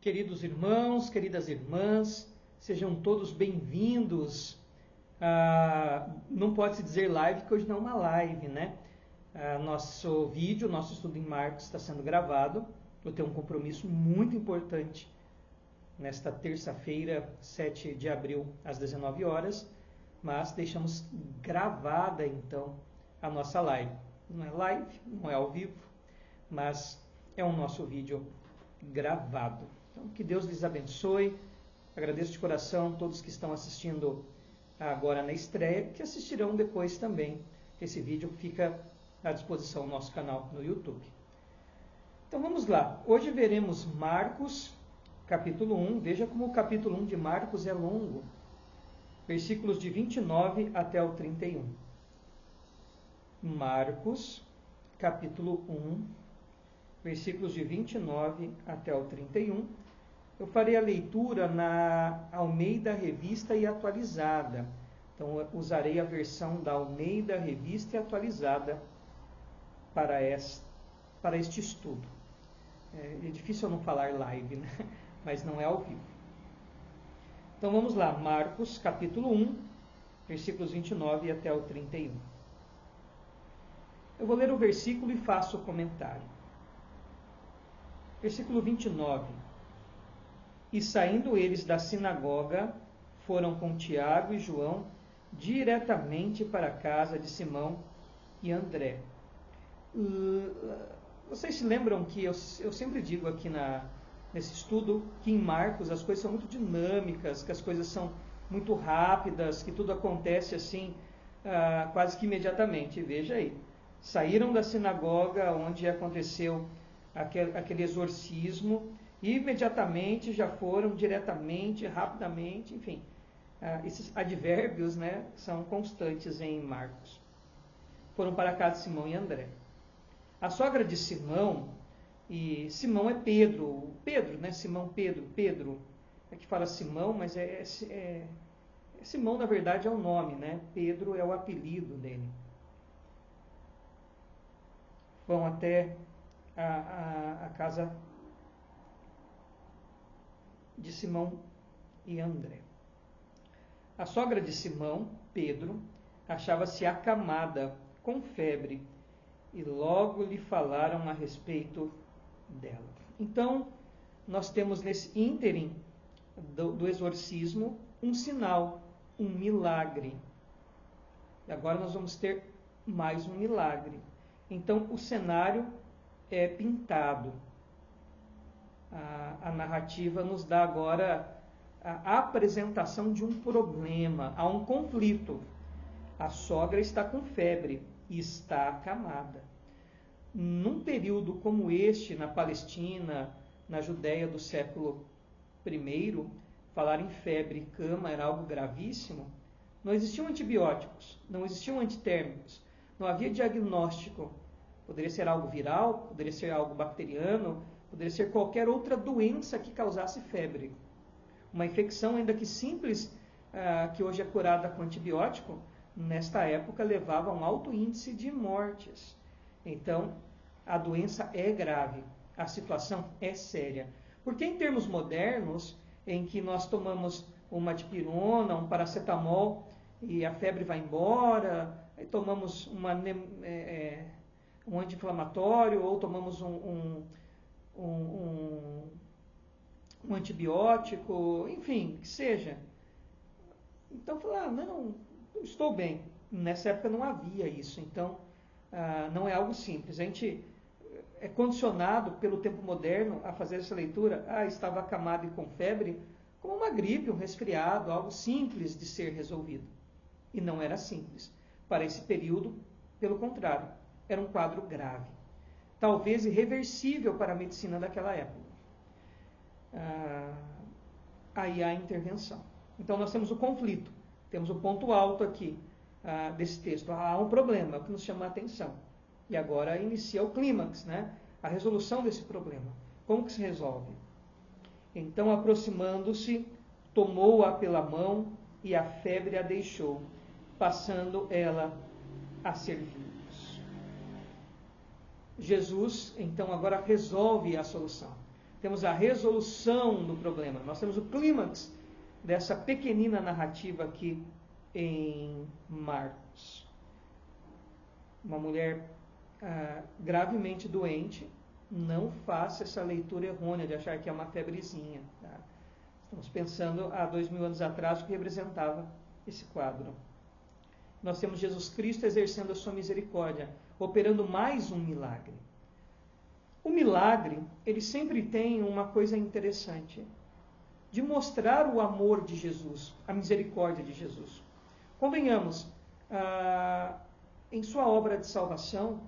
Queridos irmãos, queridas irmãs, sejam todos bem-vindos. Não pode-se dizer live, porque hoje não é uma live, né? Nosso vídeo, nosso estudo em Marcos está sendo gravado. Eu tenho um compromisso muito importante nesta terça-feira, 7 de abril, às 19 horas, mas deixamos gravada, então, a nossa live. Não é live, não é ao vivo, mas é o nosso vídeo gravado. Então, que Deus lhes abençoe. Agradeço de coração todos que estão assistindo agora na estreia, que assistirão depois também. Esse vídeo fica à disposição no nosso canal no YouTube. Então vamos lá. Hoje veremos Marcos, capítulo 1. Veja como o capítulo 1 de Marcos é longo. Versículos de 29 até o 31. Marcos, capítulo 1, versículos de 29 até o 31. Eu farei a leitura na Almeida Revista e Atualizada. Então, eu usarei a versão da Almeida Revista e Atualizada para este estudo. É difícil eu não falar live, né? Mas não é ao vivo. Então, vamos lá. Marcos, capítulo 1, versículos 29 até o 31. Eu vou ler o versículo e faço o comentário. Versículo 29. E saindo eles da sinagoga, foram com Tiago e João diretamente para a casa de Simão e André. Vocês se lembram que eu sempre digo aqui nesse estudo que em Marcos as coisas são muito dinâmicas, que as coisas são muito rápidas, que tudo acontece assim quase que imediatamente. Veja aí, saíram da sinagoga onde aconteceu aquele exorcismo, e imediatamente já foram diretamente, rapidamente, enfim. Esses advérbios, né, são constantes em Marcos. Foram para a casa de Simão e André. A sogra de Simão, e Simão é Pedro, né, Simão Pedro, é que fala Simão, mas Simão na verdade é o nome, né, Pedro é o apelido dele. Vão até a casa de Simão e André. A sogra de Simão, Pedro, achava-se acamada, com febre, e logo lhe falaram a respeito dela. Então, nós temos nesse ínterim do exorcismo um sinal, um milagre. E agora nós vamos ter mais um milagre. Então, o cenário é pintado. A narrativa nos dá agora a apresentação de um problema, há um conflito. A sogra está com febre e está acamada. Num período como este, na Palestina, na Judéia do século I, falar em febre e cama era algo gravíssimo. Não existiam antibióticos, não existiam antitérmicos, não havia diagnóstico. Poderia ser algo viral, poderia ser algo bacteriano, poderia ser qualquer outra doença que causasse febre. Uma infecção, ainda que simples, que hoje é curada com antibiótico, nesta época levava a um alto índice de mortes. Então, a doença é grave, a situação é séria. Porque em termos modernos, em que nós tomamos uma dipirona, um paracetamol e a febre vai embora, aí tomamos um anti-inflamatório ou tomamos um antibiótico, enfim, que seja. Então, falar, não, estou bem. Nessa época não havia isso, então não é algo simples. A gente é condicionado pelo tempo moderno a fazer essa leitura, estava acamado e com febre, como uma gripe, um resfriado, algo simples de ser resolvido. E não era simples. Para esse período, pelo contrário, era um quadro grave. Talvez irreversível para a medicina daquela época. Aí há a intervenção. Então nós temos o conflito, temos o ponto alto aqui desse texto. Há um problema, é o que nos chama a atenção. E agora inicia o clímax, né? A resolução desse problema. Como que se resolve? Então, aproximando-se, tomou-a pela mão e a febre a deixou, passando ela a servi-los. Jesus, então, agora resolve a solução. temos a resolução do problema, nós temos o clímax dessa pequenina narrativa aqui em Marcos. Uma mulher gravemente doente, não faça essa leitura errônea de achar que é uma febrezinha. Tá? Estamos pensando há 2000 anos atrás o que representava esse quadro. Nós temos Jesus Cristo exercendo a sua misericórdia, operando mais um milagre. O milagre, ele sempre tem uma coisa interessante, de mostrar o amor de Jesus, a misericórdia de Jesus. Convenhamos, em sua obra de salvação,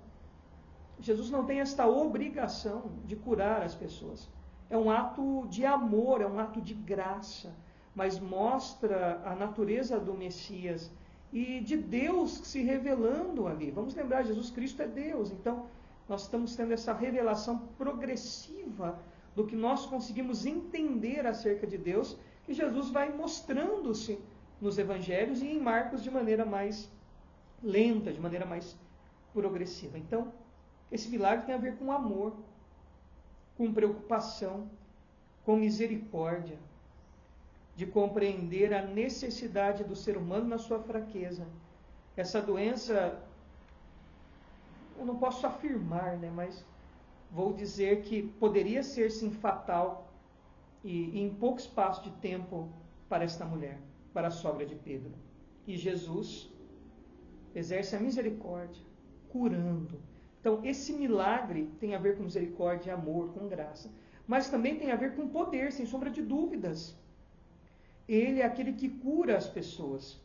Jesus não tem esta obrigação de curar as pessoas. É um ato de amor, é um ato de graça, mas mostra a natureza do Messias e de Deus se revelando ali. Vamos lembrar, Jesus Cristo é Deus, então nós estamos tendo essa revelação progressiva do que nós conseguimos entender acerca de Deus, que Jesus vai mostrando-se nos evangelhos e em Marcos de maneira mais lenta, de maneira mais progressiva. Então, esse milagre tem a ver com amor, com preocupação, com misericórdia, de compreender a necessidade do ser humano na sua fraqueza. Essa doença, eu não posso afirmar, mas vou dizer que poderia ser sim fatal e em pouco espaço de tempo para esta mulher, para a sogra de Pedro. E Jesus exerce a misericórdia, curando. Então, esse milagre tem a ver com misericórdia, amor, com graça. Mas também tem a ver com poder, sem sombra de dúvidas. Ele é aquele que cura as pessoas.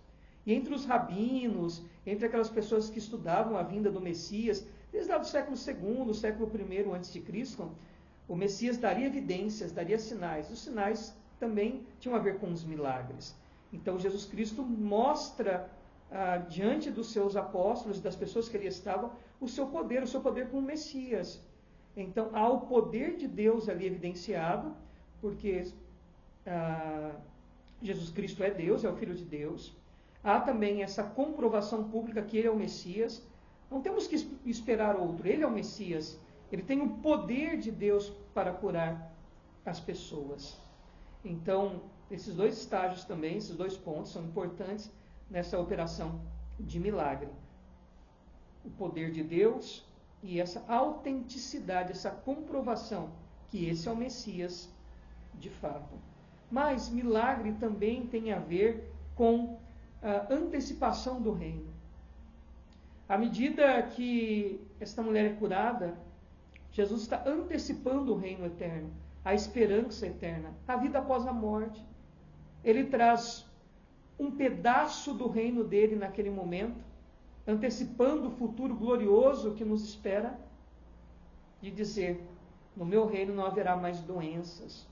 E entre os rabinos, entre aquelas pessoas que estudavam a vinda do Messias, desde lá do século II, século I a.C., o Messias daria evidências, daria sinais. Os sinais também tinham a ver com os milagres. Então, Jesus Cristo mostra diante dos seus apóstolos, das pessoas que ali estavam, o seu poder com o Messias. Então, há o poder de Deus ali evidenciado, porque Jesus Cristo é Deus, é o Filho de Deus. Há também essa comprovação pública que ele é o Messias. Não temos que esperar outro, ele é o Messias. Ele tem o poder de Deus para curar as pessoas. Então, esses dois estágios também, esses dois pontos são importantes nessa operação de milagre. O poder de Deus e essa autenticidade, essa comprovação que esse é o Messias de fato. Mas milagre também tem a ver com a antecipação do reino. À medida que esta mulher é curada, Jesus está antecipando o reino eterno, a esperança eterna, a vida após a morte. Ele traz um pedaço do reino dele naquele momento, antecipando o futuro glorioso que nos espera, de dizer: no meu reino não haverá mais doenças,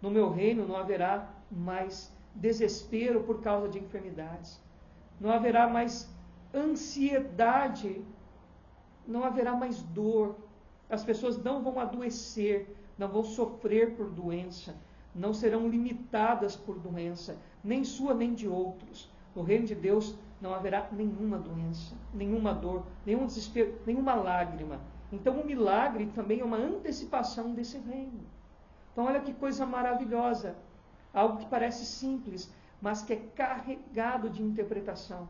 no meu reino não haverá mais desespero por causa de enfermidades, não haverá mais ansiedade, não haverá mais dor, as pessoas não vão adoecer, não vão sofrer por doença, não serão limitadas por doença, nem sua nem de outros. No reino de Deus não haverá nenhuma doença, nenhuma dor, nenhum desespero, nenhuma lágrima. Então o milagre também é uma antecipação desse reino. Então olha que coisa maravilhosa, algo que parece simples, mas que é carregado de interpretação,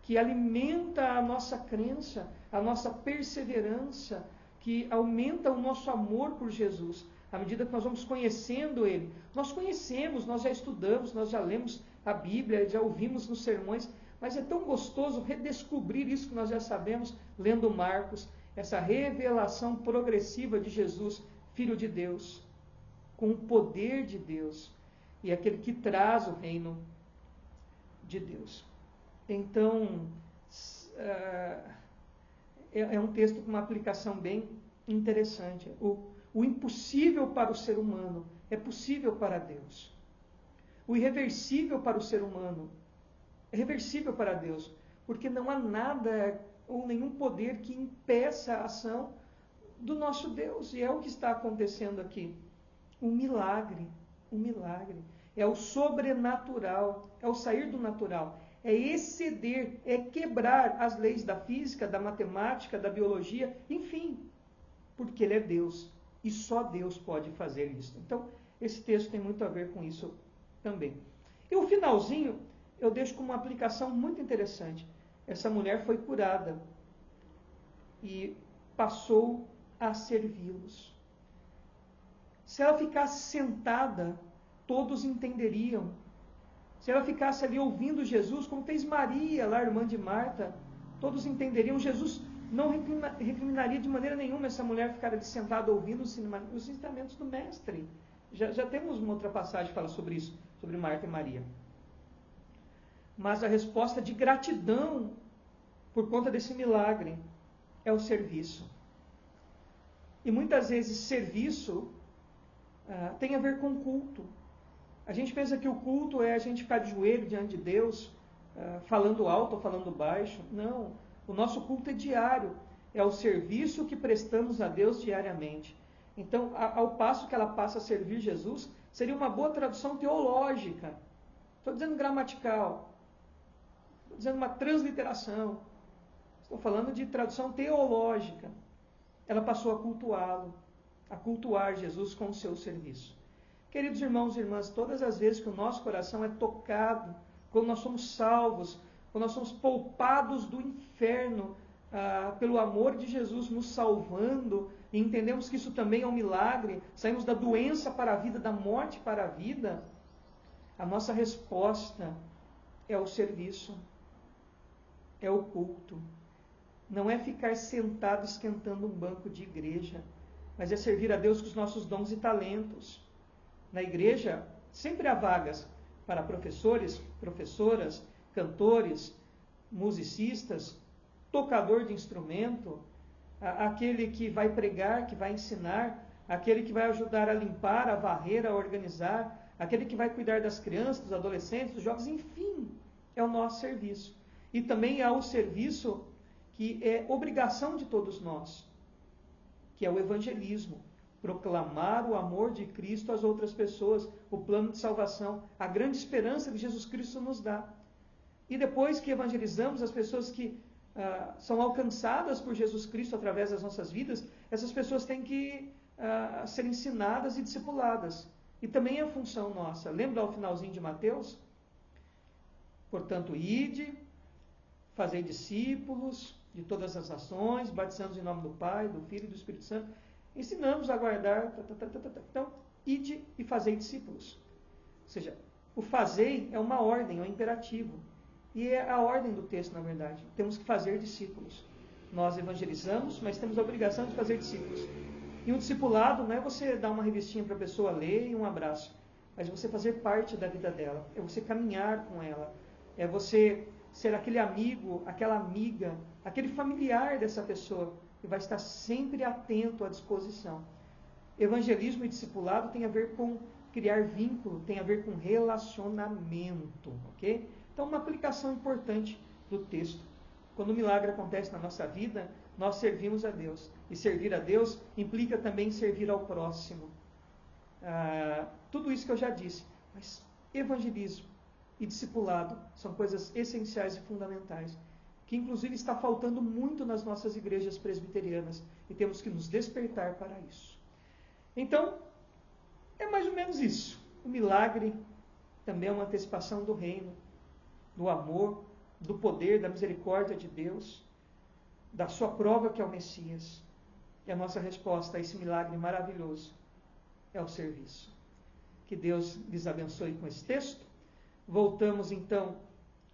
que alimenta a nossa crença, a nossa perseverança, que aumenta o nosso amor por Jesus. À medida que nós vamos conhecendo Ele, nós conhecemos, nós já estudamos, nós já lemos a Bíblia, já ouvimos nos sermões, mas é tão gostoso redescobrir isso que nós já sabemos, lendo Marcos, essa revelação progressiva de Jesus, Filho de Deus, com o poder de Deus, e aquele que traz o reino de Deus. Então, é um texto com uma aplicação bem interessante. O impossível para o ser humano é possível para Deus. O irreversível para o ser humano é reversível para Deus, porque não há nada ou nenhum poder que impeça a ação do nosso Deus. E é o que está acontecendo aqui. Um milagre. É o sobrenatural, é o sair do natural, é exceder, é quebrar as leis da física, da matemática, da biologia, enfim, porque Ele é Deus. E só Deus pode fazer isso. Então, esse texto tem muito a ver com isso também. E o finalzinho, eu deixo como uma aplicação muito interessante. Essa mulher foi curada e passou a servi-los. Se ela ficasse sentada, todos entenderiam. Se ela ficasse ali ouvindo Jesus, como fez Maria, lá, irmã de Marta, todos entenderiam. Jesus não recriminaria de maneira nenhuma essa mulher ficar ali sentada ouvindo os ensinamentos do Mestre. Já temos uma outra passagem que fala sobre isso, sobre Marta e Maria. Mas a resposta de gratidão por conta desse milagre é o serviço. E muitas vezes serviço tem a ver com culto. A gente pensa que o culto é a gente ficar de joelho diante de Deus, falando alto ou falando baixo. Não, o nosso culto é diário. É o serviço que prestamos a Deus diariamente. Então, ao passo que ela passa a servir Jesus, seria uma boa tradução teológica. Estou dizendo gramatical. Estou dizendo uma transliteração. Estou falando de tradução teológica. Ela passou a cultuá-lo, a cultuar Jesus com o seu serviço. Queridos irmãos e irmãs, todas as vezes que o nosso coração é tocado, quando nós somos salvos, quando nós somos poupados do inferno, pelo amor de Jesus nos salvando, e entendemos que isso também é um milagre, saímos da doença para a vida, da morte para a vida, a nossa resposta é o serviço, é o culto. Não é ficar sentado esquentando um banco de igreja, mas é servir a Deus com os nossos dons e talentos. Na igreja, sempre há vagas para professores, professoras, cantores, musicistas, tocador de instrumento, aquele que vai pregar, que vai ensinar, aquele que vai ajudar a limpar, a varrer, a organizar, aquele que vai cuidar das crianças, dos adolescentes, dos jovens, enfim, é o nosso serviço. E também há o serviço que é obrigação de todos nós, que é o evangelismo. Proclamar o amor de Cristo às outras pessoas, o plano de salvação, a grande esperança que Jesus Cristo nos dá. E depois que evangelizamos as pessoas que são alcançadas por Jesus Cristo através das nossas vidas, essas pessoas têm que ser ensinadas e discipuladas. E também é função nossa. Lembra ao finalzinho de Mateus? Portanto, ide, fazei discípulos de todas as nações, batizando em nome do Pai, do Filho e do Espírito Santo. Ensinamos a guardar. Então, ide e fazei discípulos. Ou seja, o fazei é uma ordem, é um imperativo. E é a ordem do texto, na verdade. Temos que fazer discípulos. Nós evangelizamos, mas temos a obrigação de fazer discípulos. E um discipulado não é você dar uma revistinha para a pessoa ler e um abraço, mas é você fazer parte da vida dela. É você caminhar com ela. É você ser aquele amigo, aquela amiga, aquele familiar dessa pessoa, que vai estar sempre atento à disposição. Evangelismo e discipulado tem a ver com criar vínculo, tem a ver com relacionamento, ok? Então, uma aplicação importante do texto. Quando o milagre acontece na nossa vida, nós servimos a Deus. E servir a Deus implica também servir ao próximo. Tudo isso que eu já disse. Mas evangelismo e discipulado são coisas essenciais e fundamentais, que inclusive está faltando muito nas nossas igrejas presbiterianas, e temos que nos despertar para isso. Então, é mais ou menos isso. O milagre também é uma antecipação do reino, do amor, do poder, da misericórdia de Deus, da sua prova que é o Messias. E a nossa resposta a esse milagre maravilhoso é o serviço. Que Deus lhes abençoe com esse texto. Voltamos então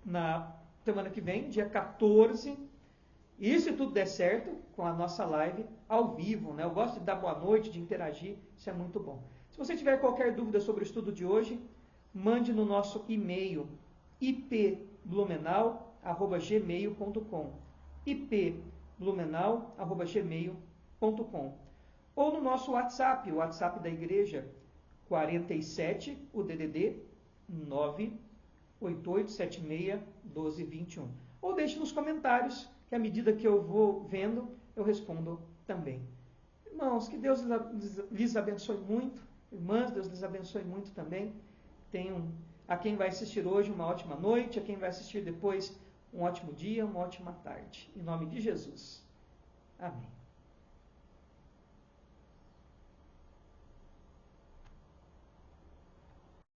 na semana que vem, dia 14, e se tudo der certo, com a nossa live ao vivo, né? Eu gosto de dar boa noite, de interagir, isso é muito bom. Se você tiver qualquer dúvida sobre o estudo de hoje, mande no nosso e-mail ipblumenau@gmail.com ipblumenau@gmail.com ou no nosso WhatsApp, o WhatsApp da igreja, 47, o DDD 988761221. Ou deixe nos comentários, que à medida que eu vou vendo, eu respondo também. Irmãos, que Deus lhes abençoe muito. Irmãs, Deus lhes abençoe muito também. A quem vai assistir hoje, uma ótima noite. A quem vai assistir depois, um ótimo dia, uma ótima tarde. Em nome de Jesus. Amém.